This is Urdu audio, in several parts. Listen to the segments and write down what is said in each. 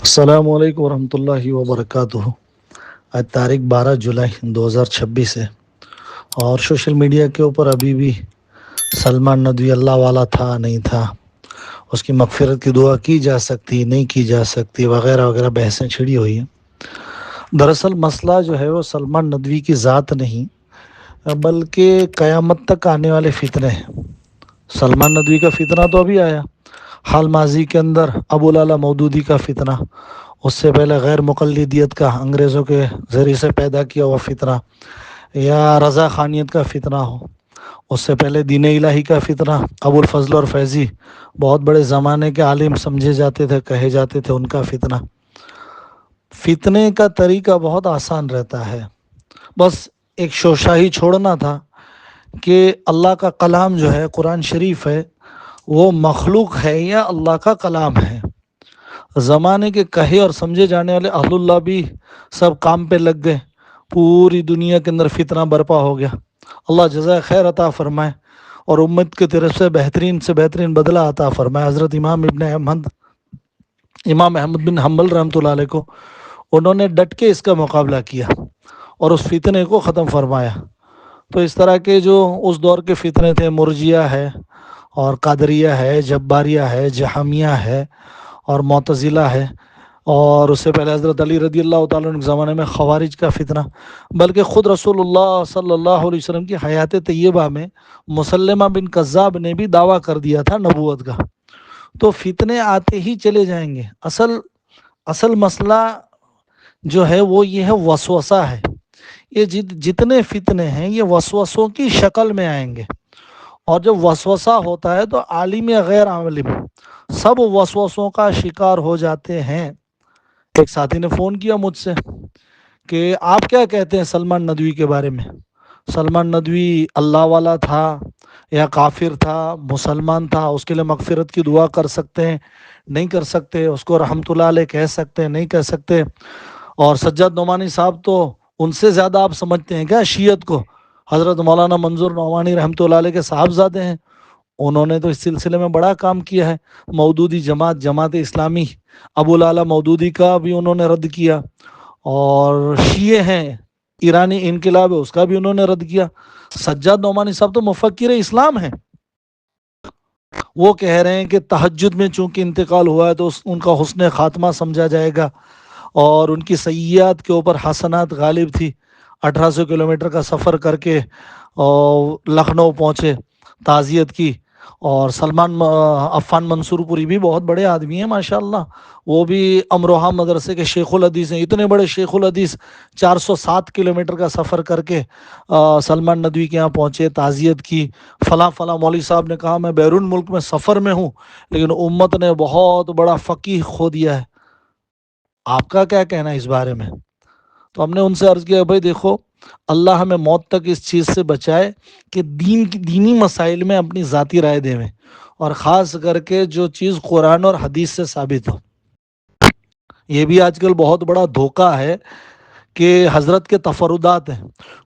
السلام علیکم ورحمۃ اللہ وبرکاتہ۔ آج تاریخ 12 جولائی 2026 ہے، اور سوشل میڈیا کے اوپر ابھی بھی سلمان ندوی اللہ والا تھا نہیں تھا، اس کی مغفرت کی دعا کی جا سکتی نہیں کی جا سکتی وغیرہ وغیرہ بحثیں چھڑی ہوئی ہیں۔ دراصل مسئلہ جو ہے وہ سلمان ندوی کی ذات نہیں، بلکہ قیامت تک آنے والے فتنے ہیں۔ سلمان ندوی کا فتنہ تو ابھی آیا، حال ماضی کے اندر ابو لالا مودودی کا فتنہ، اس سے پہلے غیر مقلدیت کا انگریزوں کے ذریعے سے پیدا کیا ہوا فتنہ، یا رضا خانیت کا فتنہ ہو، اس سے پہلے دین الہی کا فتنہ، ابو الفضل اور فیضی بہت بڑے زمانے کے عالم سمجھے جاتے تھے، کہے جاتے تھے، ان کا فتنہ۔ فتنے کا طریقہ بہت آسان رہتا ہے، بس ایک شوشاہی چھوڑنا تھا کہ اللہ کا کلام جو ہے قرآن شریف ہے وہ مخلوق ہے یا اللہ کا کلام ہے۔ زمانے کے کہے اور سمجھے جانے والے اہل اللہ بھی سب کام پہ لگ گئے، پوری دنیا کے اندر فتنہ برپا ہو گیا۔ اللہ جزائے خیر عطا فرمائے اور امت کی طرف سے بہترین بدلہ عطا فرمائے۔ حضرت امام احمد بن حنبل رحمۃ اللہ علیہ کو انہوں نے ڈٹ کے اس کا مقابلہ کیا اور اس فتنے کو ختم فرمایا۔ تو اس طرح کے جو اس دور کے فتنے تھے، مرجیہ ہے اور قادریہ ہے، جباریہ ہے، جہمیہ ہے اور معتزلہ ہے، اور اس سے پہلے حضرت علی رضی اللہ تعالیٰ عنہ کے زمانے میں خوارج کا فتنہ، بلکہ خود رسول اللہ صلی اللہ علیہ وسلم کی حیات طیبہ میں مسلمہ بن کذاب نے بھی دعویٰ کر دیا تھا نبوت کا۔ تو فتنے آتے ہی چلے جائیں گے۔ اصل مسئلہ جو ہے وہ یہ ہے، وسوسہ ہے۔ یہ جتنے فتنے ہیں یہ وسوسوں کی شکل میں آئیں گے، اور جب وسوسہ ہوتا ہے تو عالم یا غیر عالم سب وسوسوں کا شکار ہو جاتے ہیں۔ ایک ساتھی نے فون کیا مجھ سے کہ آپ کیا کہتے ہیں سلمان ندوی کے بارے میں؟ سلمان ندوی اللہ والا تھا یا کافر تھا، مسلمان تھا، اس کے لیے مغفرت کی دعا کر سکتے ہیں نہیں کر سکتے، اس کو رحمت اللہ علیہ کہہ سکتے ہیں نہیں کہہ سکتے؟ اور سجاد نعمانی صاحب تو ان سے زیادہ آپ سمجھتے ہیں کیا شیعت کو؟ حضرت مولانا منظور نعمانی رحمۃ اللہ علیہ کے صاحبزادے ہیں، انہوں نے تو اس سلسلے میں بڑا کام کیا ہے۔ مودودی جماعت اسلامی، ابو لالا مودودی کا بھی انہوں نے رد کیا، اور شیعہ ہیں ایرانی انقلاب ہے اس کا بھی انہوں نے رد کیا۔ سجاد نعمانی صاحب تو مفکر اسلام ہیں، وہ کہہ رہے ہیں کہ تہجد میں چونکہ انتقال ہوا ہے تو ان کا حسن خاتمہ سمجھا جائے گا، اور ان کی سیئات کے اوپر حسنات غالب تھی۔ 1800 کلومیٹر کا سفر کر کے اور لکھنؤ پہنچے تعزیت کی۔ اور سلمان عفان منصور پوری بھی بہت بڑے آدمی ہیں ماشاءاللہ، وہ بھی امروہہ مدرسے کے شیخ الحدیث ہیں، اتنے بڑے شیخ الحدیث 407 کلومیٹر کا سفر کر کے سلمان ندوی کے یہاں پہنچے، تعزیت کی۔ فلاں مولوی صاحب نے کہا میں بیرون ملک میں سفر میں ہوں لیکن امت نے بہت بڑا فقیہ کھو دیا ہے، آپ کا کیا کہنا ہے اس بارے میں؟ تو ہم نے ان سے عرض کیا بھائی دیکھو، اللہ ہمیں موت تک اس چیز سے بچائے کہ دینی مسائل میں اپنی ذاتی رائے دیں، اور خاص کر کے جو چیز قرآن اور حدیث سے ثابت ہو۔ یہ بھی آج کل بہت بڑا دھوکہ ہے کہ حضرت کے تفردات ہیں،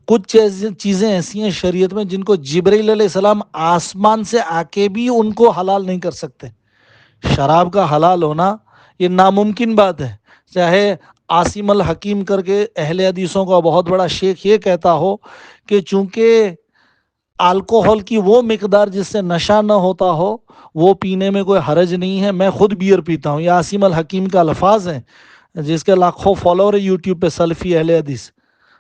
کچھ چیزیں ایسی ہیں شریعت میں جن کو جبرائیل علیہ السلام آسمان سے آ کے بھی ان کو حلال نہیں کر سکتے۔ شراب کا حلال ہونا یہ ناممکن بات ہے، چاہے عاصم الحکیم کر کے اہل حدیثوں کا بہت بڑا شیخ یہ کہتا ہو کہ چونکہ الکوہل کی وہ مقدار جس سے نشہ نہ ہوتا ہو وہ پینے میں کوئی حرج نہیں ہے، میں خود بیئر پیتا ہوں، یہ عاصم الحکیم کا الفاظ ہیں، جس کے لاکھوں فالوور ہے یوٹیوب پہ، سلفی اہل حدیث۔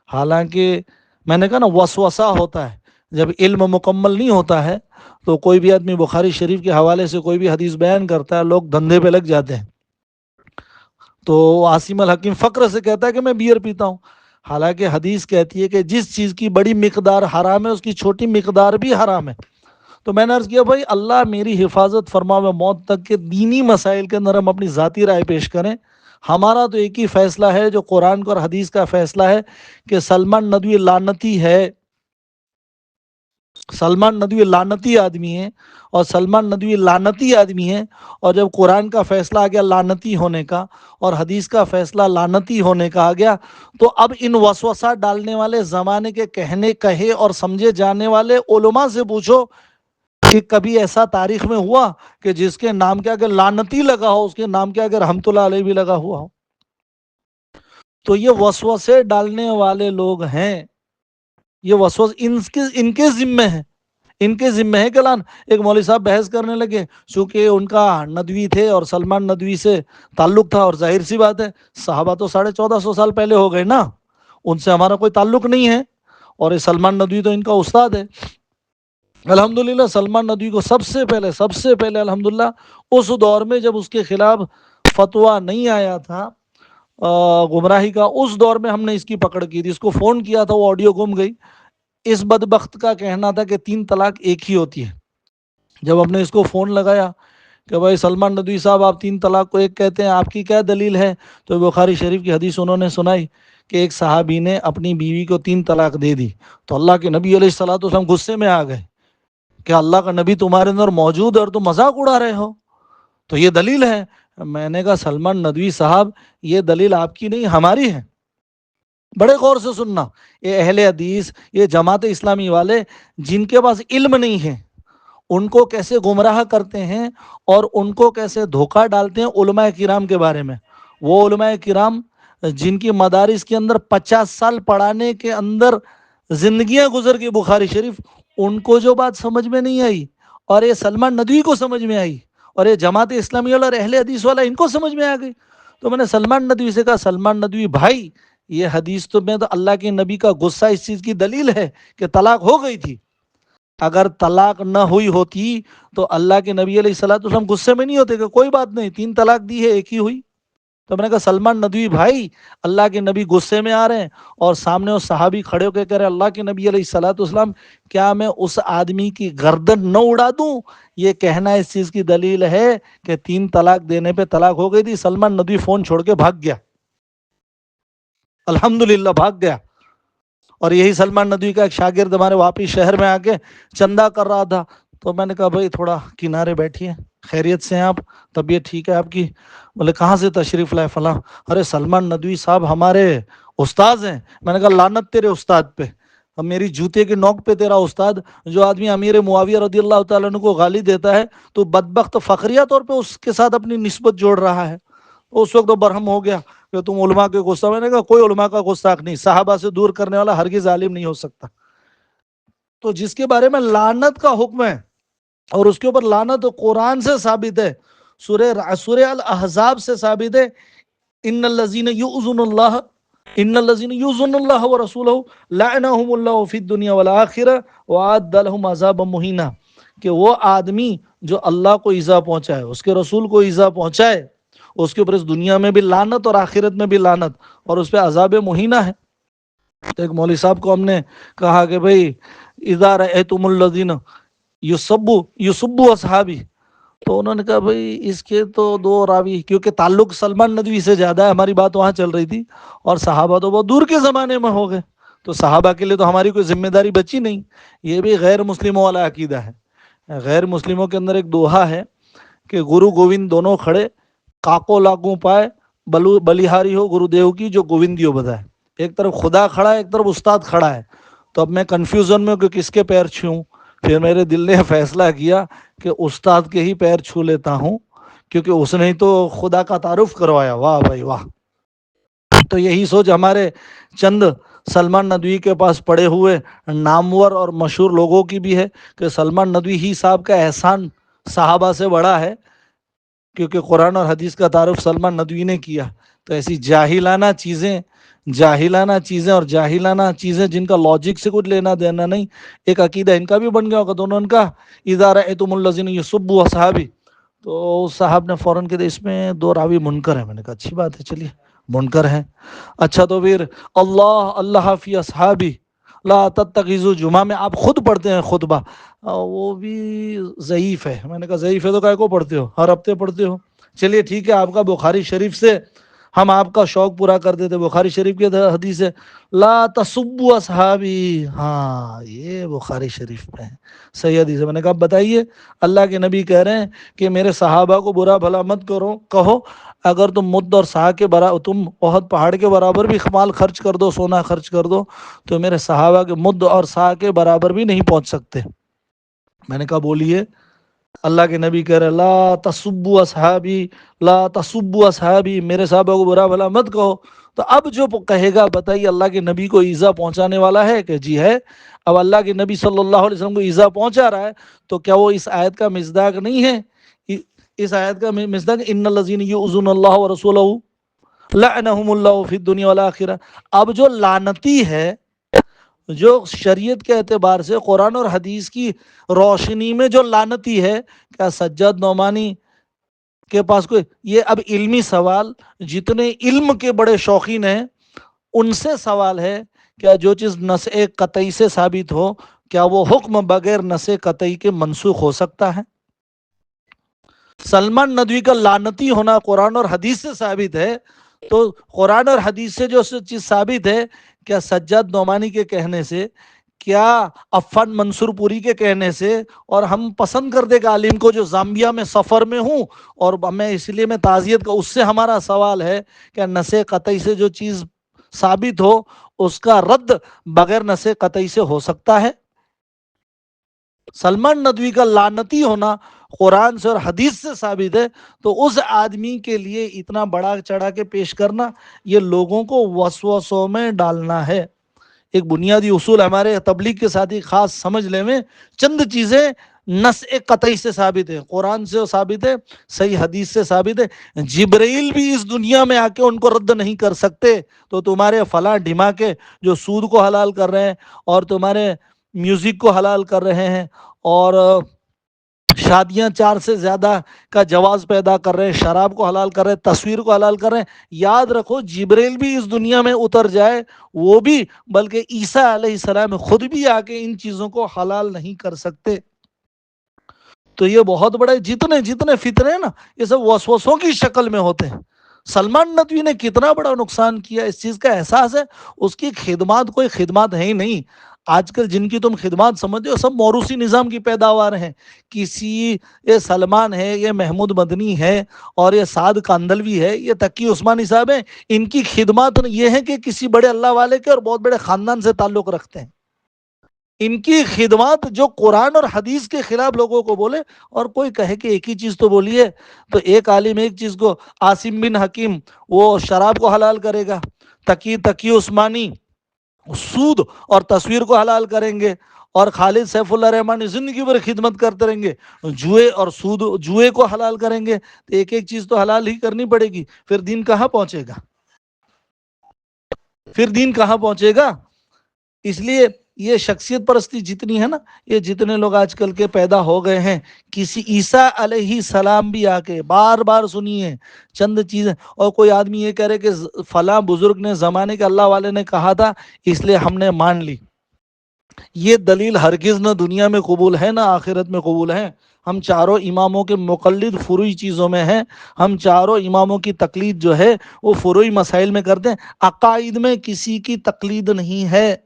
حالانکہ میں نے کہا نا وسوسہ ہوتا ہے، جب علم مکمل نہیں ہوتا ہے تو کوئی بھی آدمی بخاری شریف کے حوالے سے کوئی بھی حدیث بیان کرتا ہے، لوگ دھندے پہ لگ جاتے ہیں۔ تو عاصم الحکیم فخر سے کہتا ہے کہ میں بیئر پیتا ہوں، حالانکہ حدیث کہتی ہے کہ جس چیز کی بڑی مقدار حرام ہے اس کی چھوٹی مقدار بھی حرام ہے۔ تو میں نے عرض کیا بھائی اللہ میری حفاظت فرماوے موت تک کے دینی مسائل کے اندر ہم اپنی ذاتی رائے پیش کریں۔ ہمارا تو ایک ہی فیصلہ ہے جو قرآن اور حدیث کا فیصلہ ہے کہ سلمان ندوی لعنتی ہے، سلمان ندوی لعنتی آدمی ہے، اور سلمان ندوی لعنتی آدمی ہے، اور جب قرآن کا فیصلہ آ گیا لعنتی ہونے کا اور حدیث کا فیصلہ لعنتی ہونے کا آ گیا، تو اب ان وسوسہ ڈالنے والے زمانے کے کہے اور سمجھے جانے والے علماء سے پوچھو کہ کبھی ایسا تاریخ میں ہوا کہ جس کے نام کے آگے لعنتی لگا ہو، اس کے نام کے آگے رحمت اللہ علیہ بھی لگا ہوا ہو؟ تو یہ وسوسے ڈالنے والے لوگ ہیں، یہ وسوس ان کے ذمے ہیں، ان کے ذمے ہے کہ لان ایک مولوی صاحب بحث کرنے لگے، چونکہ ان کا ندوی تھے اور سلمان ندوی سے تعلق تھا، اور ظاہر سی بات ہے صحابہ تو 1450 سال پہلے ہو گئے نا، ان سے ہمارا کوئی تعلق نہیں ہے، اور یہ سلمان ندوی تو ان کا استاد ہے۔ الحمدللہ سلمان ندوی کو سب سے پہلے الحمدللہ اس دور میں جب اس کے خلاف فتویٰ نہیں آیا تھا گمراہی کا، اس دور میں ہم نے اس کی پکڑ کی تھی، اس کو فون کیا تھا، وہ آڈیو گم گئی۔ اس بدبخت کا کہنا تھا کہ 3 طلاق ایک ہی ہوتی ہے۔ جب ہم نے اس کو فون لگایا کہ بھائی سلمان ندوی صاحب آپ 3 طلاق کو ایک کہتے ہیں، آپ کی کیا دلیل ہے؟ تو بخاری شریف کی حدیث انہوں نے سنائی کہ ایک صحابی نے اپنی بیوی کو 3 طلاق دے دی، تو اللہ کے نبی علیہ الصلوۃ والسلام غصے میں آ گئے کہ اللہ کا نبی تمہارے اندر موجود ہے اور تم مذاق اڑا رہے ہو، تو یہ دلیل ہے۔ میں نے کہا سلمان ندوی صاحب یہ دلیل آپ کی نہیں ہماری ہے، بڑے غور سے سننا، یہ اہل حدیث، یہ جماعت اسلامی والے جن کے پاس علم نہیں ہے، ان کو کیسے گمراہ کرتے ہیں اور ان کو کیسے دھوکہ ڈالتے ہیں علماء کرام کے بارے میں۔ وہ علماء کرام جن کی مدارس کے اندر 50 سال پڑھانے کے اندر زندگیاں گزر گئی بخاری شریف، ان کو جو بات سمجھ میں نہیں آئی اور یہ سلمان ندوی کو سمجھ میں آئی، اور یہ جماعت اسلامی والا اور اہل حدیث والا ان کو سمجھ میں آ گئی، تو میں نے سلمان ندوی سے کہا سلمان ندوی بھائی یہ حدیث تو میں تو اللہ کے نبی کا غصہ اس چیز کی دلیل ہے کہ طلاق ہو گئی تھی، اگر طلاق نہ ہوئی ہوتی تو اللہ کے نبی علیہ الصلوۃ والسلام غصے میں نہیں ہوتے کہ کوئی بات نہیں 3 طلاق دی ہے ایک ہی ہوئی؟ تو میں نے کہا سلمان ندوی بھائی اللہ کے نبی غصے میں آ رہے ہیں اور سامنے وہ صحابی کھڑے ہو کے کہہ رہے ہیں اللہ کے نبی علیہ الصلوۃ والسلام کیا میں اس آدمی کی گردن نہ اڑا دوں؟ یہ کہنا اس چیز کی دلیل ہے کہ 3 طلاق دینے پہ طلاق ہو گئی تھی۔ سلمان ندوی فون چھوڑ کے بھاگ گیا، الحمدللہ بھاگ گیا۔ اور یہی سلمان ندوی کا ایک شاگرد ہمارے واپس شہر میں آ کے چندہ کر رہا تھا، تو میں نے کہا بھائی تھوڑا کنارے بیٹھیے، خیریت سے ہیں آپ؟ طبیعت ٹھیک ہے آپ کی؟ بولے کہاں سے تشریف لائے فلاں؟ ارے سلمان ندوی صاحب ہمارے استاذ ہیں۔ میں نے کہا لعنت تیرے استاد پہ، اب میری جوتے کی نوک پہ تیرا استاد، جو آدمی امیر معاویہ رضی اللہ تعالیٰ عنہ کو گالی دیتا ہے تو بدبخت فخریہ طور پہ اس کے ساتھ اپنی نسبت جوڑ رہا ہے۔ اس وقت تو برہم ہو گیا کہ تم علماء کے غصہ، میں نے کہا کوئی علماء کا گستاخ نہیں، صحابہ سے دور کرنے والا ہرگز عالم نہیں ہو سکتا۔ تو جس کے بارے میں لعنت کا حکم ہے اور اس کے اوپر لعنت قرآن سے ثابت ہے، سورہ الاحزاب سے ثابت ہے، ان الذین یؤذون اللہ ورسولہ لعنہم اللہ فی الدنیا والآخرہ وأعد لهم عذابا مہینا، کہ وہ آدمی جو اللہ کو ایذا پہنچائے، اس کے رسول کو ایذا پہنچائے، اس کے اوپر اس دنیا میں بھی لعنت اور آخرت میں بھی لعنت، اور اس پہ عذاب مہینہ ہے۔ تو ایک مولوی صاحب کو ہم نے کہا کہ بھئی اذا رأیتم الذین یسبوا اصحابی، تو انہوں نے کہا بھئی اس کے تو 2 راوی، کیونکہ تعلق سلمان ندوی سے زیادہ ہے، ہماری بات وہاں چل رہی تھی، اور صحابہ تو بہت دور کے زمانے میں ہو گئے، تو صحابہ کے لیے تو ہماری کوئی ذمہ داری بچی نہیں۔ یہ بھی غیر مسلموں والا عقیدہ ہے۔ غیر مسلموں کے اندر ایک دوہا ہے کہ گرو گووند دونوں کھڑے، کاکو لاگوں پائے بلیہاری ہو گرو دیو کی جو گووندیو بدائے۔ ایک طرف خدا کھڑا ہے، ایک طرف استاد کھڑا ہے، تو اب میں کنفیوژن میں ہوں کہ کس کے پیر چھوں۔ پھر میرے دل نے فیصلہ کیا کہ استاد کے ہی پیر چھو لیتا ہوں، کیونکہ اس نے ہی تو خدا کا تعارف کروایا۔ واہ بھائی واہ! تو یہی سوچ ہمارے چند سلمان ندوی کے پاس پڑے ہوئے نامور اور مشہور لوگوں کی بھی ہے کہ سلمان ندوی ہی صاحب کا احسان صحابہ سے بڑا ہے، کیونکہ قرآن اور حدیث کا تعارف سلمان ندوی نے کیا۔ تو ایسی جاہلانہ چیزیں اور جاہلانہ چیزیں جن کا لاجک سے کچھ لینا دینا نہیں، ایک عقیدہ ان کا بھی بن گیا ہوگا۔ تو انہوں نے کہا اذا رأیتم الذین یسبوا اصحابی، تو صاحب نے فوراً کہا اس میں 2 راوی منکر ہیں۔ میں نے کہا اچھی بات ہے، چلیے منکر ہیں، اچھا تو پھر اللہ فی اصحابی لا تتخذوا، جمعہ میں آپ خود پڑھتے ہیں خطبہ، وہ بھی ضعیف ہے۔ میں نے کہا ضعیف ہے تو کائے کو پڑھتے ہو، ہر ہفتے پڑھتے ہو؟ چلیے ٹھیک ہے، آپ کا بخاری شریف سے ہم آپ کا شوق پورا کر دیتے۔ بخاری شریف کی حدیث ہے لا تسبوا اصحابی، ہاں یہ بخاری شریف میں ہے، صحیح حدیث ہے۔ میں نے کہا بتائیے، اللہ کے نبی کہہ رہے ہیں کہ میرے صحابہ کو برا بھلا مت کہو، اگر تم مد اور سا کے برابر، تم احد پہاڑ کے برابر بھی مال خرچ کر دو، سونا خرچ کر دو، تو میرے صحابہ کے مد اور سا کے برابر بھی نہیں پہنچ سکتے۔ میں نے کہا بولیے. اللہ کے نبی کہہ رہے لا تسبوا اصحابی، لا تسبوا اصحابی، میرے صحابہ کو برا بھلا مت کہو. تو اب جو کہے گا بتائیے اللہ کے نبی کو ایذا پہنچانے والا ہے کہ جی ہے. اب اللہ کے نبی صلی اللہ علیہ وسلم کو ایذا پہنچا رہا ہے تو کیا وہ اس آیت کا مصداق نہیں ہے؟ اس آیت کا مصداق ان الذین یؤذون اللہ ورسولہ لعنہم اللہ فی الدنیا والآخرہ. اب جو لعنتی ہے، جو شریعت کے اعتبار سے قرآن اور حدیث کی روشنی میں جو لعنتی ہے، کیا سجاد نعمانی کے پاس کوئی یہ اب علمی سوال، جتنے علم کے بڑے شوقین ہیں ان سے سوال ہے، کیا جو چیز نص قطعی سے ثابت ہو کیا وہ حکم بغیر نص قطعی کے منسوخ ہو سکتا ہے؟ سلمان ندوی کا لعنتی ہونا قرآن اور حدیث سے ثابت ہے، تو قرآن اور حدیث سے جو چیز ثابت ہے، کیا سجاد نعمانی کے کہنے سے، کیا عفان منصور پوری کے کہنے سے، اور ہم پسند کر دے گا عالم کو جو زامبیا میں سفر میں ہوں اور میں اس لیے میں تعزیت کا، اس سے ہمارا سوال ہے کہ نص قطعی سے جو چیز ثابت ہو اس کا رد بغیر نص قطعی سے ہو سکتا ہے؟ سلمان ندوی کا لعنتی ہونا قرآن سے اور حدیث سے ثابت ہے، تو اس آدمی کے لیے اتنا بڑا چڑھا کے پیش کرنا یہ لوگوں کو وسوسوں میں ڈالنا ہے. ایک بنیادی اصول ہمارے تبلیغ کے ساتھ ہی خاص سمجھ لیں میں، چند چیزیں نص قطعی سے ثابت ہے، قرآن سے ثابت ہے، صحیح حدیث سے ثابت ہے. جبرائیل بھی اس دنیا میں آ کے ان کو رد نہیں کر سکتے. تو تمہارے فلاں ڈھما کے جو سود کو حلال کر رہے ہیں اور تمہارے میوزک کو حلال کر رہے ہیں اور شادیاں 4 سے زیادہ کا جواز پیدا کر رہے ہیں، شراب کو حلال کر رہے ہیں، تصویر کو حلال کر رہے ہیں، یاد رکھو جبریل بھی اس دنیا میں اتر جائے وہ بھی، بلکہ عیسیٰ علیہ السلام خود بھی آ کے ان چیزوں کو حلال نہیں کر سکتے. تو یہ بہت بڑے جتنے فتنے ہیں نا یہ سب وسوسوں کی شکل میں ہوتے ہیں. سلمان ندوی نے کتنا بڑا نقصان کیا، اس چیز کا احساس ہے. اس کی خدمات کوئی خدمات ہے ہی نہیں. آج کل جن کی تم خدمات سمجھتے ہو سب موروثی نظام کی پیداوار ہیں. کسی یہ سلمان ہے، یہ محمود مدنی ہے، اور یہ سعد کاندلوی ہے، یہ تقی عثمانی صاحب ہیں. ان کی خدمات یہ ہیں کہ کسی بڑے اللہ والے کے اور بہت بڑے خاندان سے تعلق رکھتے ہیں. ان کی خدمات جو قرآن اور حدیث کے خلاف لوگوں کو بولے، اور کوئی کہے کہ ایک ہی چیز تو بولیے، تو ایک عالم ایک چیز کو، عاصم بن حکیم وہ شراب کو حلال کرے گا، تقی عثمانی سود اور تصویر کو حلال کریں گے، اور خالد سیف اللہ رحمانی زندگی بھر خدمت کرتے رہیں گے، جوئے کو حلال کریں گے. تو ایک ایک چیز تو حلال ہی کرنی پڑے گی. پھر دین کہاں پہنچے گا؟ اس لیے یہ شخصیت پرستی جتنی ہے نا، یہ جتنے لوگ آج کل کے پیدا ہو گئے ہیں، کسی عیسیٰ علیہ السلام بھی آ کے بار بار سنیے چند چیزیں، اور کوئی آدمی یہ کہہ رہے کہ فلاں بزرگ نے زمانے کے اللہ والے نے کہا تھا اس لیے ہم نے مان لی. یہ دلیل ہرگز نہ دنیا میں قبول ہے نہ آخرت میں قبول ہے. ہم چاروں اماموں کے مقلد فروعی چیزوں میں ہیں. ہم چاروں اماموں کی تقلید جو ہے وہ فروعی مسائل میں کرتے ہیں. عقائد میں کسی کی تقلید نہیں ہے.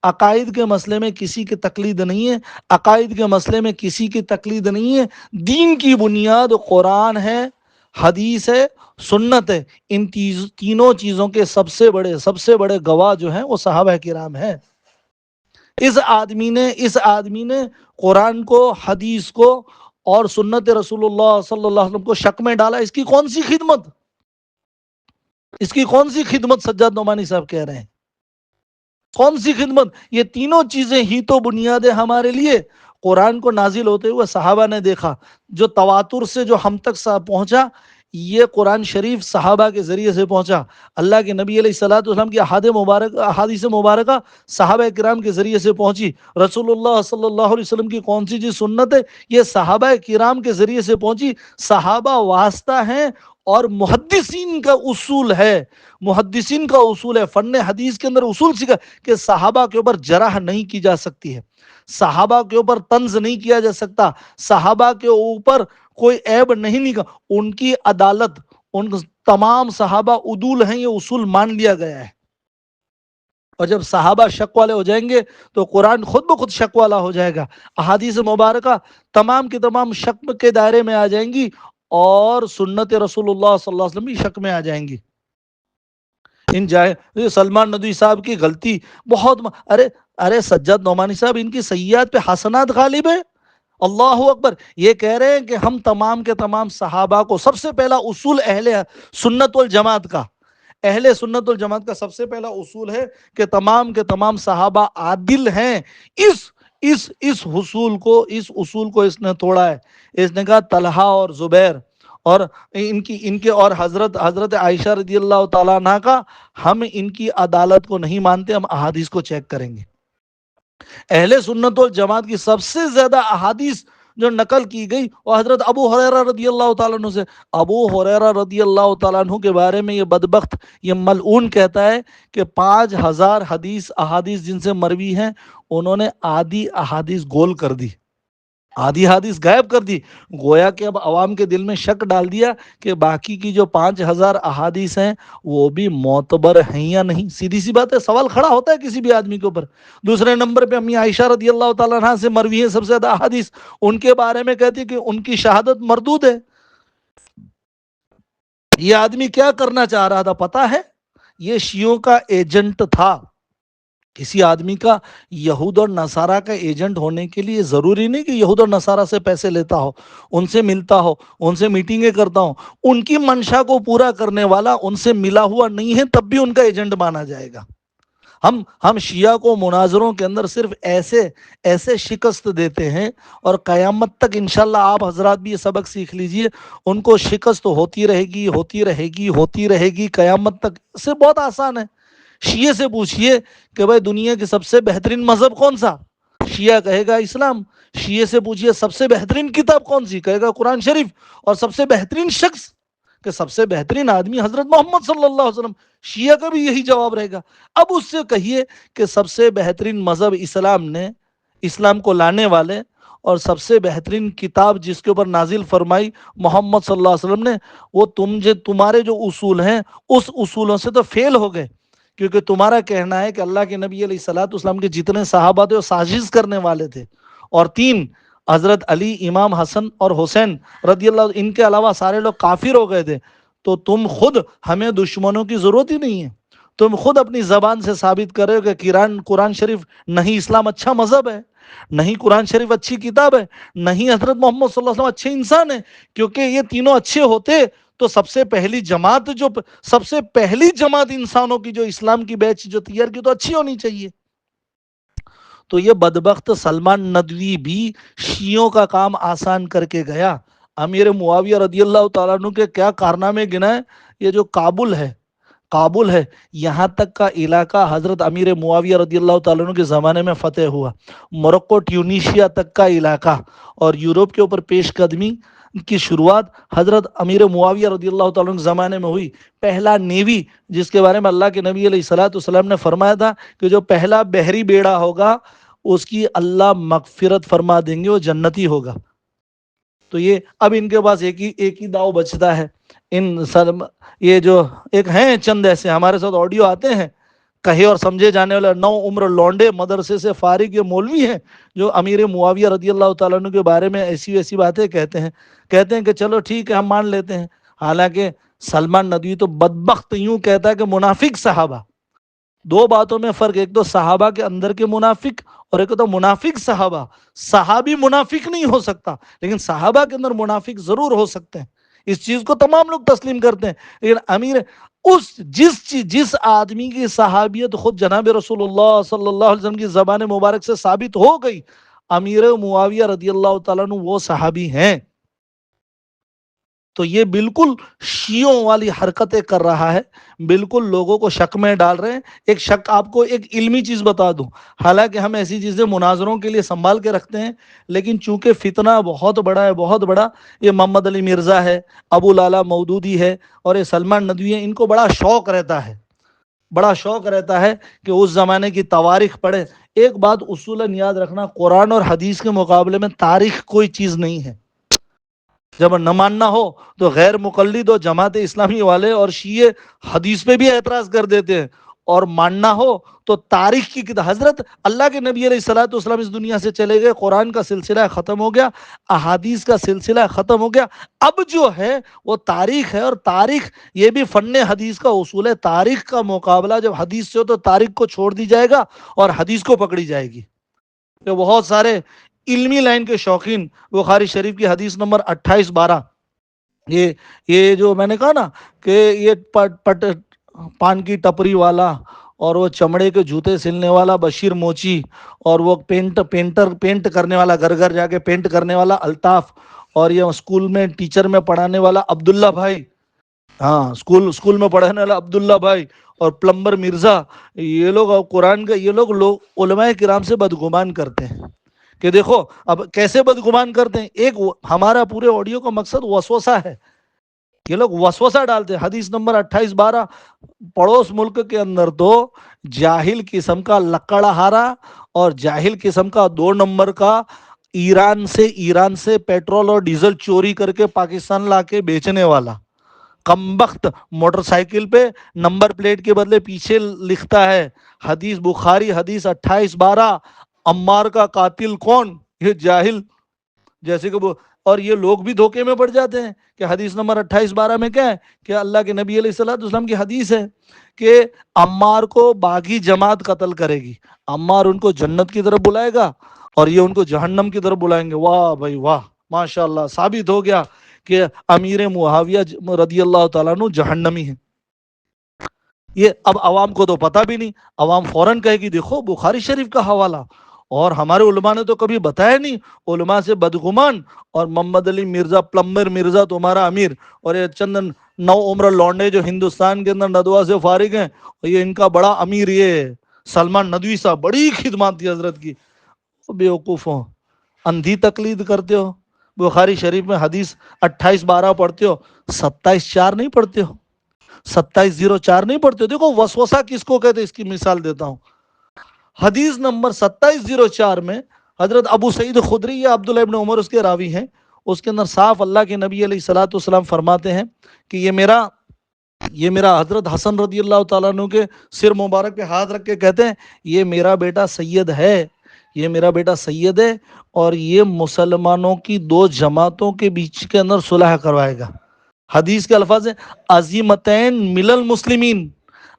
عقائد کے مسئلے میں کسی کی تقلید نہیں ہے. عقائد کے مسئلے میں کسی کی تقلید نہیں ہے. دین کی بنیاد قرآن ہے، حدیث ہے، سنت ہے. ان تینوں چیزوں کے سب سے بڑے گواہ جو ہیں وہ صحابہ کرام ہیں. اس آدمی نے قرآن کو، حدیث کو اور سنت رسول اللہ صلی اللہ علیہ وسلم کو شک میں ڈالا. اس کی کون سی خدمت سجاد نعمانی صاحب کہہ رہے ہیں؟ کون سی خدمت؟ یہ تینوں چیزیں ہی تو بنیاد ہے ہمارے لیے. قرآن کو نازل ہوتے ہوئے صحابہ نے دیکھا، جو تواتر سے جو ہم تک پہنچا یہ قرآن شریف صحابہ کے ذریعے سے پہنچا. اللہ کے نبی علیہ الصلوۃ والسلام کی احادیث مبارکہ صحابہ کرام کے ذریعے سے پہنچی. رسول اللہ صلی اللہ علیہ وسلم کی کون سی چیز سنت ہے یہ صحابہ کرام کے ذریعے سے پہنچی. صحابہ واسطہ ہیں اور محدثین کا اصول ہے فن حدیث کے اندر اصول سیکھا کہ صحابہ کے اوپر جرح نہیں کی جا سکتی ہے، صحابہ کے اوپر طنز نہیں کیا جا سکتا، صحابہ کے اوپر کوئی عیب نہیں نکلا. ان کی عدالت، ان تمام صحابہ عدول ہیں، یہ اصول مان لیا گیا ہے. اور جب صحابہ شک والے ہو جائیں گے تو قرآن خود بخود شک والا ہو جائے گا. احادیث مبارکہ تمام کی تمام شک کے دائرے میں آ جائیں گی، اور سنت رسول اللہ صلی اللہ علیہ وسلم بھی شک میں آ جائیں گی. سلمان ندوی صاحب کی غلطی بہت، ارے سجاد نعمانی صاحب ان کی سیئات پہ حسنات غالب ہے. اللہ اکبر. یہ کہہ رہے ہیں کہ ہم تمام کے تمام صحابہ کو سب سے پہلا اصول سنت والجماعت کا اہل سنت والجماعت کا سب سے پہلا اصول ہے کہ تمام کے تمام صحابہ عادل ہیں. اس اس اصول کو اس نے توڑا ہے. اس نے کہا طلحہ اور زبیر اور ان کے اور حضرت عائشہ رضی اللہ تعالیٰ عنہ کا ہم ان کی عدالت کو نہیں مانتے، ہم احادیث کو چیک کریں گے. اہل سنت والجماعت کی سب سے زیادہ احادیث جو نقل کی گئی وہ حضرت ابو ہریرہ رضی اللہ تعالیٰ عنہ سے. ابو ہریرہ رضی اللہ تعالیٰ عنہ کے بارے میں یہ بدبخت، یہ ملعون کہتا ہے کہ 5,000 احادیث جن سے مروی ہیں، انہوں نے آدھی احادیث گول کر دی، آدھی حدیث غائب کر دی. گویا کہ اب عوام کے دل میں شک ڈال دیا کہ باقی کی جو 5,000 احادیث ہیں وہ بھی معتبر ہیں یا نہیں. سیدھی سی بات ہے، سوال کھڑا ہوتا ہے کسی بھی آدمی کے اوپر. دوسرے نمبر پہ امی عائشہ رضی اللہ تعالیٰ عنہ سے مروی ہے سب سے زیادہ احادیث، ان کے بارے میں کہتی کہ ان کی شہادت مردود ہے. یہ آدمی کیا کرنا چاہ رہا تھا پتا ہے؟ یہ شیعوں کا ایجنٹ تھا. کسی آدمی کا یہود اور نصارہ کا ایجنٹ ہونے کے لیے ضروری نہیں کہ یہود اور نصارہ سے پیسے لیتا ہو، ان سے ملتا ہو، ان سے میٹنگیں کرتا ہو. ان کی منشا کو پورا کرنے والا ان سے ملا ہوا نہیں ہے تب بھی ان کا ایجنٹ مانا جائے گا. ہم شیعہ کو مناظروں کے اندر صرف ایسے شکست دیتے ہیں، اور قیامت تک انشاءاللہ آپ حضرات بھی یہ سبق سیکھ لیجئے، ان کو شکست ہوتی رہے گی، ہوتی رہے گی، ہوتی رہے گی قیامت تک. اس سے بہت آسان ہے. شیعہ سے پوچھئے کہ بھائی دنیا کی سب سے بہترین مذہب کون سا؟ شیعہ کہے گا اسلام. شیعہ سے پوچھئے سب سے بہترین کتاب کون سی؟ کہے گا قرآن شریف. اور سب سے بہترین شخص کہ سب سے بہترین آدمی حضرت محمد صلی اللہ علیہ وسلم. شیعہ کا بھی یہی جواب رہے گا. اب اس سے کہیے کہ سب سے بہترین مذہب اسلام کو لانے والے، اور سب سے بہترین کتاب جس کے اوپر نازل فرمائی محمد صلی اللہ علیہ وسلم نے، وہ تمہارے جو اصول ہیں اس اصولوں سے تو فیل ہو گئے. کیونکہ تمہارا کہنا ہے کہ اللہ کے نبی علیہ الصلوۃ والسلام کے جتنے صحابہ تھے وہ سازش کرنے والے تھے، اور 3 حضرت علی، امام حسن اور حسین رضی اللہ، ان کے علاوہ سارے لوگ کافر ہو گئے تھے. تو تم خود، ہمیں دشمنوں کی ضرورت ہی نہیں ہے. تم خود اپنی زبان سے ثابت کرے ہو کہ قرآن شریف نہیں اسلام اچھا مذہب ہے، نہیں قرآن شریف اچھی کتاب ہے، نہیں حضرت محمد صلی اللہ علیہ وسلم اچھے انسان ہیں. کیونکہ یہ تینوں اچھے ہوتے تو سب سے پہلی جماعت انسانوں کی جو اسلام کی بیچ جو تیار کی تو اچھی ہونی چاہیے. تو یہ بدبخت سلمان ندوی بھی شیعوں کا کام آسان کر کے گیا. امیر معاویہ رضی اللہ تعالیٰ عنہ کے کیا کارنامے گنائے. یہ جو کابل ہے یہاں تک کا علاقہ حضرت امیر معاویہ رضی اللہ تعالیٰ عنہ کے زمانے میں فتح ہوا. موروکو، ٹیونیشیا تک کا علاقہ، اور یورپ کے اوپر پیش قدمی کی شروعات حضرت امیر معاویہ رضی اللہ تعالیٰ عنہ کے زمانے میں ہوئی. پہلا نیوی جس کے بارے میں اللہ کے نبی علیہ الصلوۃ والسلام نے فرمایا تھا کہ جو پہلا بحری بیڑا ہوگا اس کی اللہ مغفرت فرما دیں گے، وہ جنتی ہوگا. تو یہ اب ان کے پاس ایک ہی داؤ بچتا ہے. یہ جو ایک ہیں چند ایسے ہمارے ساتھ آڈیو آتے ہیں، کہے اور سمجھے جانے والے 9 عمر لونڈے مدرسے سے فارغ یہ مولوی ہیں جو امیر معاویہ رضی اللہ تعالیٰ عنہ کے بارے میں ایسی باتیں کہتے ہیں کہ چلو ٹھیک ہے ہم مان لیتے ہیں. حالانکہ سلمان ندوی تو بدبخت یوں کہتا ہے کہ منافق صحابہ. 2 باتوں میں فرق، ایک تو صحابہ کے اندر کے منافق، اور ایک تو منافق صحابہ. صحابی منافق نہیں ہو سکتا، لیکن صحابہ کے اندر منافق ضرور ہو سکتے ہیں. اس چیز کو تمام لوگ تسلیم کرتے ہیں. لیکن جس آدمی کی صحابیت خود جناب رسول اللہ صلی اللہ علیہ وسلم کی زبان مبارک سے ثابت ہو گئی، امیر معاویہ رضی اللہ تعالیٰ عنہ وہ صحابی ہیں. تو یہ بالکل شیعوں والی حرکتیں کر رہا ہے، بالکل لوگوں کو شک میں ڈال رہے ہیں. ایک شک آپ کو ایک علمی چیز بتا دوں، حالانکہ ہم ایسی چیزیں مناظروں کے لیے سنبھال کے رکھتے ہیں، لیکن چونکہ فتنہ بہت بڑا ہے، بہت بڑا. یہ محمد علی مرزا ہے، ابو لالا مودودی ہے، اور یہ سلمان ندوی ہے. ان کو بڑا شوق رہتا ہے کہ اس زمانے کی تواریخ پڑھیں. ایک بات اصولاً یاد رکھنا، قرآن اور حدیث کے مقابلے میں تاریخ کوئی چیز نہیں ہے. جب نہ ماننا ہو تو غیر مقلد و جماعت اسلامی والے اور شیعہ حدیث پہ بھی اعتراض کر دیتے ہیں، اور ماننا ہو تو تاریخ کی کتاب. حضرت اللہ کے نبی علیہ الصلوۃ والسلام اس دنیا سے چلے گئے، قرآن کا سلسلہ ختم ہو گیا، احادیث کا سلسلہ ختم ہو گیا. اب جو ہے وہ تاریخ ہے، اور تاریخ یہ بھی فن حدیث کا اصول ہے. تاریخ کا مقابلہ جب حدیث سے ہو تو تاریخ کو چھوڑ دی جائے گا اور حدیث کو پکڑی جائے گی. کہ بہت سارے علمی لائن کے شوقین بخاری شریف کی حدیث نمبر 2812، یہ جو میں نے کہا نا کہ یہ پان کی ٹپری والا اور وہ چمڑے کے جوتے سلنے والا بشیر موچی، اور وہ پینٹ کرنے والا، گھر گھر جا کے پینٹ کرنے والا الطاف، اور یہ اسکول میں ٹیچر میں پڑھانے والا عبداللہ بھائی، ہاں اسکول میں پڑھانے والا عبداللہ بھائی، اور پلمبر مرزا، یہ لوگ اور قرآن کا یہ لوگ علماء کرام سے بدگمان کرتے ہیں کہ دیکھو اب کیسے بدگمان کرتے ہیں۔ ایک ہمارا پورے آڈیو کا مقصد وسوسہ ہے، یہ لوگ وسوسہ ڈالتے ہیں۔ حدیث نمبر 2812، پڑوس ملک کے اندر تو جاہل قسم کا لکڑ ہارا اور جاہل قسم کا 2 نمبر کا ایران سے پیٹرول اور ڈیزل چوری کر کے پاکستان لا کے بیچنے والا کمبخت موٹر سائیکل پہ نمبر پلیٹ کے بدلے پیچھے لکھتا ہے حدیث بخاری حدیث 2812، عمار کا قاتل کون؟ یہ جاہل جیسے کہ وہ، اور یہ لوگ بھی دھوکے میں پڑ جاتے ہیں کہ حدیث نمبر 2812 میں کیا ہے کہ اللہ کے نبی علیہ الصلوۃ والسلام کی حدیث ہے کہ عمار کو باغی جماعت قتل کرے گی، عمار ان کو جنت کی طرف بلائے گا اور یہ ان کو جہنم کی طرف بلائیں گے۔ واہ بھائی واہ، ماشاء اللہ، ثابت ہو گیا کہ امیر معاویہ رضی اللہ تعالیٰ عنہ جہنمی ہیں۔ یہ اب عوام کو تو پتہ بھی نہیں، عوام فوراً کہے گی دیکھو بخاری شریف کا حوالہ، اور ہمارے علماء نے تو کبھی بتایا نہیں، علماء سے بدگمان، اور محمد علی مرزا پلمبر مرزا تمہارا امیر، اور یہ چند 9 عمر لونڈے جو ہندوستان کے اندر ندوہ سے فارغ ہیں، اور یہ ان کا بڑا امیر یہ سلمان ندوی صاحب، بڑی خدمات تھی حضرت کی۔ بیوقوف ہو، اندھی تقلید کرتے ہو، بخاری شریف میں حدیث 2812 پڑھتے ہو، 27:4 نہیں پڑھتے ہو، 27:04 نہیں پڑھتے ہو۔ دیکھو وسوسہ کس کو کہتے ہیں، اس کی مثال دیتا ہوں۔ حدیث نمبر 27:04 میں حضرت ابو سعید خدری یا عبداللہ ابن عمر اس کے راوی ہیں، اس کے اندر صاف اللہ کے نبی علیہ الصلوۃ والسلام فرماتے ہیں کہ یہ میرا حضرت حسن رضی اللہ تعالیٰ عنہ کے سر مبارک پہ ہاتھ رکھ کے کہتے ہیں یہ میرا بیٹا سید ہے، یہ میرا بیٹا سید ہے، اور یہ مسلمانوں کی 2 جماعتوں کے بیچ کے اندر صلح کروائے گا۔ حدیث کے الفاظ ہیں عظیمتین من المسلمین،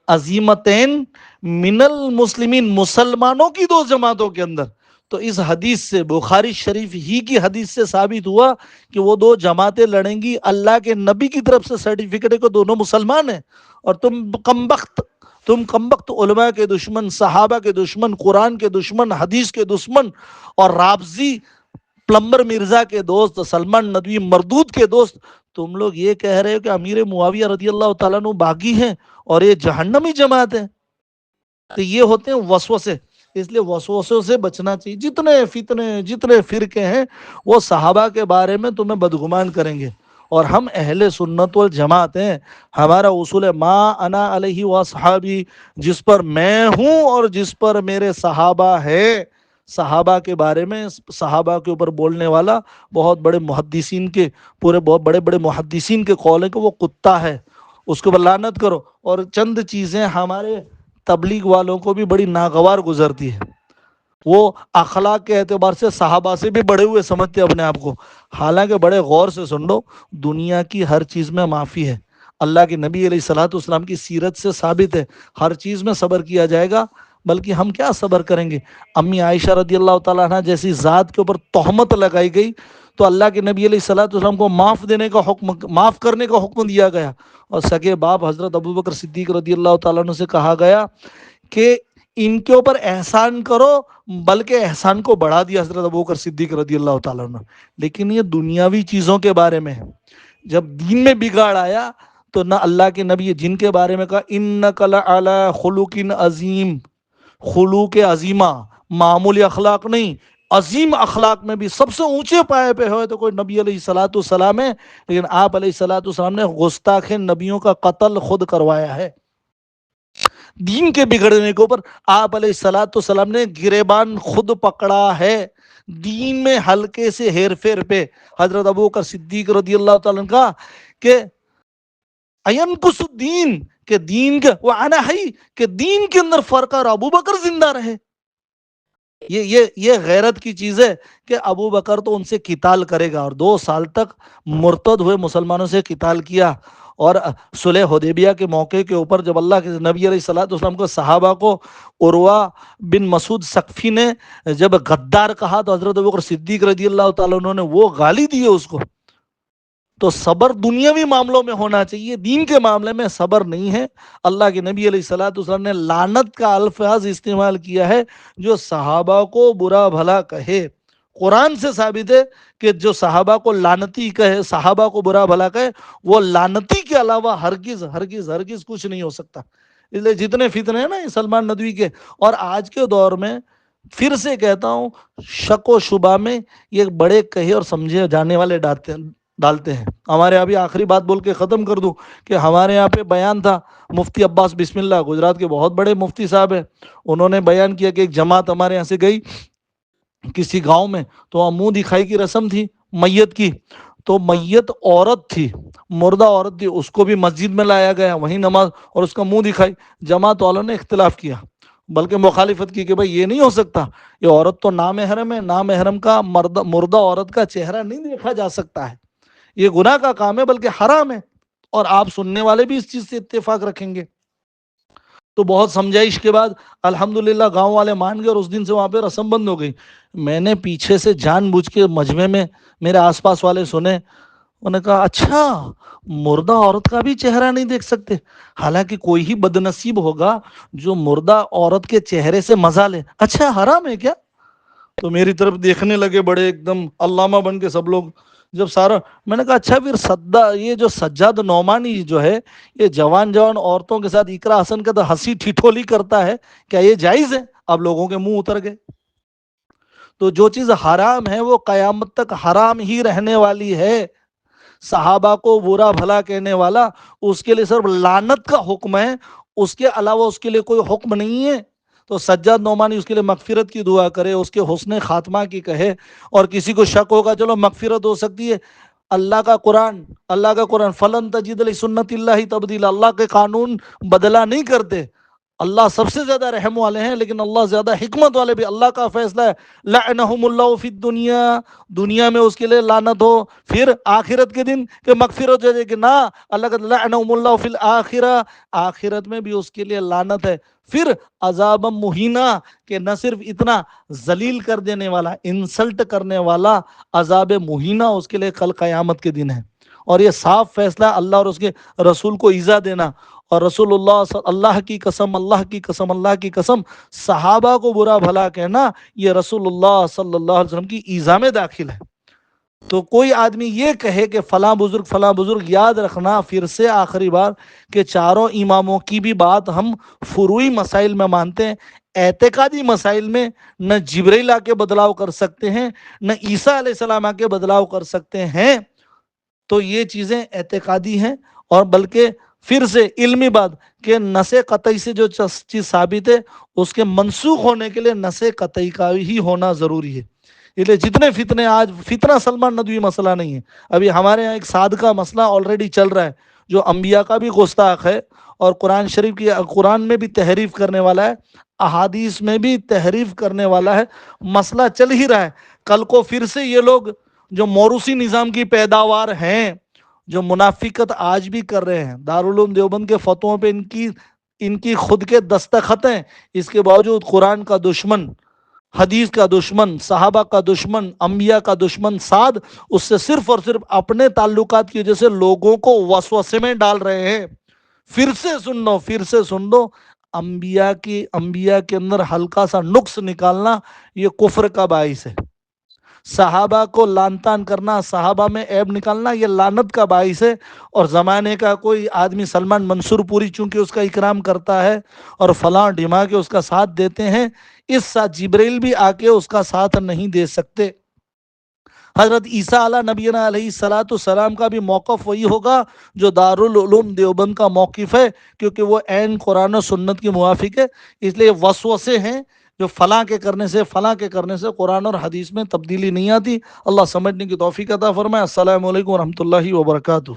عظیمتین من المسلمین، مسلمانوں کی 2 جماعتوں کے اندر۔ تو اس حدیث سے، بخاری شریف ہی کی حدیث سے ثابت ہوا کہ وہ 2 جماعتیں لڑیں گی، اللہ کے نبی کی طرف سے سرٹیفکیٹ ہے کہ دونوں مسلمان ہیں، اور تم کمبخت علماء کے دشمن، صحابہ کے دشمن، قرآن کے دشمن، حدیث کے دشمن، اور رابضی پلمبر مرزا کے دوست، سلمان ندوی مردود کے دوست، تم لوگ یہ کہہ رہے ہو کہ امیر معاویہ رضی اللہ تعالیٰ عنہ باغی ہیں اور یہ جہنمی جماعت ہے۔ تو یہ ہوتے ہیں وسوسے، اس لیے وسوسوں سے بچنا چاہیے۔ جتنے فتنے، جتنے فرقے ہیں، وہ صحابہ کے بارے میں تمہیں بدگمان کریں گے، اور ہم اہل سنت والجماعت ہیں، ہمارا اصول ہے ما انا علیہ واصحابی، جس پر میں ہوں اور جس پر میرے صحابہ ہے۔ صحابہ کے بارے میں، صحابہ کے اوپر بولنے والا بہت بڑے محدثین کے، بہت بڑے بڑے محدثین کے قول ہے کہ وہ کتا ہے، اس کے اوپر لعنت کرو۔ اور چند چیزیں ہمارے تبلیغ والوں کو بھی بڑی ناگوار گزرتی ہے، وہ اخلاق کے اعتبار سے صحابہ سے بھی بڑے ہوئے سمجھتے اپنے آپ کو، حالانکہ بڑے غور سے سن لو، دنیا کی ہر چیز میں معافی ہے، اللہ کے نبی علیہ الصلوۃ والسلام کی سیرت سے ثابت ہے، ہر چیز میں صبر کیا جائے گا۔ بلکہ ہم کیا صبر کریں گے؟ امی عائشہ رضی اللہ تعالیٰ عنہ جیسی ذات کے اوپر تہمت لگائی گئی تو اللہ کے نبی علیہ الصلوۃ والسلام کو معاف کرنے کا حکم دیا گیا، اور سگے باپ حضرت ابوبکر صدیق رضی اللہ تعالیٰ عنہ سے کہا گیا کہ ان کے اوپر احسان کرو، بلکہ احسان کو بڑھا دیا حضرت ابوبکر صدیق رضی اللہ تعالیٰ عنہ۔ لیکن یہ دنیاوی چیزوں کے بارے میں ہے، جب دین میں بگاڑ آیا تو نہ اللہ کے نبی، جن کے بارے میں کہا انک لعلی خلق عظیم، خلوق عظیمہ، معمولی اخلاق نہیں، عظیم اخلاق میں بھی سب سے اونچے پائے پہ ہوئے تو کوئی نبی علیہ الصلوۃ والسلام ہے، لیکن آپ علیہ الصلوۃ والسلام نے گستاخ نبیوں کا قتل خود کروایا ہے۔ دین کے بگڑنے کے اوپر آپ علیہ الصلوۃ والسلام نے گریبان خود پکڑا ہے، دین میں ہلکے سے ہیر پھیر پہ حضرت ابوبکر صدیق رضی اللہ تعالیٰ عنہ کا کہ اینقص الدین، کہ دین کے وانا حی، کہ دین کے اندر فرق اور ابوبکر زندہ رہے۔ یہ غیرت کی چیز ہے کہ ابو بکر تو ان سے قتال کرے گا، اور 2 سال تک مرتد ہوئے مسلمانوں سے قتال کیا، اور صلح حدیبیہ کے موقع کے اوپر جب اللہ کے نبی علیہ الصلوۃ والسلام کو صحابہ کو عروہ بن مسعود ثقفی نے جب غدار کہا تو حضرت ابوبکر صدیق رضی اللہ تعالیٰ عنہ نے وہ گالی دی ہے اس کو. تو صبر دنیاوی معاملوں میں ہونا چاہیے، دین کے معاملے میں صبر نہیں ہے. اللہ کے نبی علیہ الصلوۃ والسلام نے لعنت کا الفاظ استعمال کیا ہے. جو صحابہ کو برا بھلا کہے، قرآن سے ثابت ہے کہ جو صحابہ کو لعنتی کہے، صحابہ کو برا بھلا کہے، وہ لعنتی کے علاوہ ہرگز ہرگز ہرگز کچھ نہیں ہو سکتا. اس لیے جتنے فتنے ہیں نا سلمان ندوی کے، اور آج کے دور میں پھر سے کہتا ہوں، شک و شبہ میں یہ بڑے کہے اور سمجھے جانے والے ڈالتے ہیں. ہمارے ابھی آخری بات بول کے ختم کر دوں کہ ہمارے یہاں پہ بیان تھا مفتی عباس بسم اللہ، گجرات کے بہت بڑے مفتی صاحب ہیں. انہوں نے بیان کیا کہ ایک جماعت ہمارے یہاں سے گئی کسی گاؤں میں، تو وہاں منہ دکھائی کی رسم تھی میت کی. تو میت عورت تھی، مردہ عورت تھی، اس کو بھی مسجد میں لایا گیا، وہیں نماز اور اس کا منہ دکھائی. جماعت والوں نے اختلاف کیا، بلکہ مخالفت کی کہ بھائی یہ نہیں ہو سکتا، یہ عورت تو نامحرم ہے، نامحرم کا مردہ عورت کا چہرہ نہیں دیکھا جا سکتا ہے، یہ گناہ کا کام ہے بلکہ حرام ہے. اور آپ سننے والے بھی اس چیز سے اتفاق رکھیں گے. تو بہت سمجھائش کے بعد الحمدللہ گاؤں والے مان گئے اور اس دن سے وہاں پہ رسم بند ہو گئی. میں نے پیچھے سے جان بوجھ کے مجمع میں میرے آس پاس والے سنے، انہوں نے کہا اچھا مردہ عورت کا بھی چہرہ نہیں دیکھ سکتے. حالانکہ کوئی ہی بد نصیب ہوگا جو مردہ عورت کے چہرے سے مزہ لے. اچھا حرام ہے کیا؟ تو میری طرف دیکھنے لگے بڑے ایک دم علامہ بن کے سب لوگ. جب سارا میں نے کہا اچھا پھر یہ جو سجاد نعمانی جو ہے یہ جوان عورتوں کے ساتھ اقرا حسن کا تو ہنسی ٹھٹولی کرتا ہے، کیا یہ جائز ہے؟ اب لوگوں کے منہ اتر گئے. تو جو چیز حرام ہے وہ قیامت تک حرام ہی رہنے والی ہے. صحابہ کو برا بھلا کہنے والا، اس کے لیے صرف لعنت کا حکم ہے، اس کے علاوہ اس کے لیے کوئی حکم نہیں ہے. تو سجاد نعمانی اس کے لیے مغفرت کی دعا کرے، اس کے حسن خاتمہ کی کہے. اور کسی کو شک ہوگا چلو مغفرت ہو سکتی ہے، اللہ کا قرآن فلن تجد لسنت اللہ تبدیلا، اللہ کے قانون بدلا نہیں کرتے. اللہ سب سے زیادہ رحم والے ہیں، لیکن اللہ زیادہ حکمت والے بھی. اللہ کا فیصلہ ہے لعنہم اللہ فی الدنیا، دنیا میں اس کے لیے لعنت ہو، پھر آخرت کے دن کہ مغفرت ہو جائے گی نا، اللہ کا لعنہم اللہ فی الآخرہ، آخرت میں بھی اس کے لیے لعنت ہے. پھر عذاب مہینہ، کہ نہ صرف اتنا ذلیل کر دینے والا، انسلٹ کرنے والا عذاب مہینہ اس کے لیے کل قیامت کے دن ہے. اور یہ صاف فیصلہ اللہ اور اس کے رسول کو ایذا دینا. اور رسول اللہ کی قسم، اللہ کی قسم، اللہ کی قسم، صحابہ کو برا بھلا کہنا یہ رسول اللہ صلی اللہ علیہ وسلم کی ایذا میں داخل ہے. تو کوئی آدمی یہ کہے کہ فلاں بزرگ، یاد رکھنا پھر سے آخری بار کہ چاروں اماموں کی بھی بات ہم فروعی مسائل میں مانتے ہیں. اعتقادی مسائل میں نہ جبرائیل آ کے بدلاؤ کر سکتے ہیں، نہ عیسیٰ علیہ السلام آ کے بدلاؤ کر سکتے ہیں. تو یہ چیزیں اعتقادی ہیں. اور بلکہ پھر سے علمی بات کہ نس قطعی سے جو چیز ثابت ہے اس کے منسوخ ہونے کے لیے نس قطعی کا ہی ہونا ضروری ہے. اس لیے جتنے فتنے، آج فتنہ سلمان ندوی مسئلہ نہیں ہے، ابھی ہمارے یہاں ایک صادقہ مسئلہ آلریڈی چل رہا ہے جو انبیاء کا بھی گستاخ ہے اور قرآن شریف کی، قرآن میں بھی تحریف کرنے والا ہے، احادیث میں بھی تحریف کرنے والا ہے. مسئلہ چل ہی رہا ہے. کل کو پھر سے یہ لوگ جو موروثی نظام کی پیداوار ہیں، جو منافقت آج بھی کر رہے ہیں، دارالعلوم دیوبند کے فتووں پہ ان کی خود کے دستخط ہیں، اس کے باوجود قرآن کا دشمن، حدیث کا دشمن، صحابہ کا دشمن، انبیاء کا دشمن سعد اس سے صرف اور صرف اپنے تعلقات کی وجہ سے لوگوں کو وسوسے میں ڈال رہے ہیں. پھر سے سن لو، انبیاء کے اندر ہلکا سا نقص نکالنا یہ کفر کا باعث ہے. صحابہ کو لعن طعن کرنا، صحابہ میں عیب نکالنا یہ لعنت کا باعث ہے. اور زمانے کا کوئی آدمی سلمان منصور پوری چونکہ اس کا اکرام کرتا ہے اور فلاں ڈھما کے اس کا ساتھ دیتے ہیں، اس ساتھ جبریل بھی آ کے اس کا ساتھ نہیں دے سکتے. حضرت عیسیٰ علیہ نبینا علیہ الصلوۃ والسلام کا بھی موقف وہی ہوگا جو دارالعلوم دیوبند کا موقف ہے، کیونکہ وہ عین قرآن و سنت کے موافق ہے. اس لیے وسوسے ہیں جو فلاں کے کرنے سے قرآن اور حدیث میں تبدیلی نہیں آتی. اللہ سمجھنے کی توفیق عطا فرمائے. السلام علیکم ورحمۃ اللہ وبرکاتہ.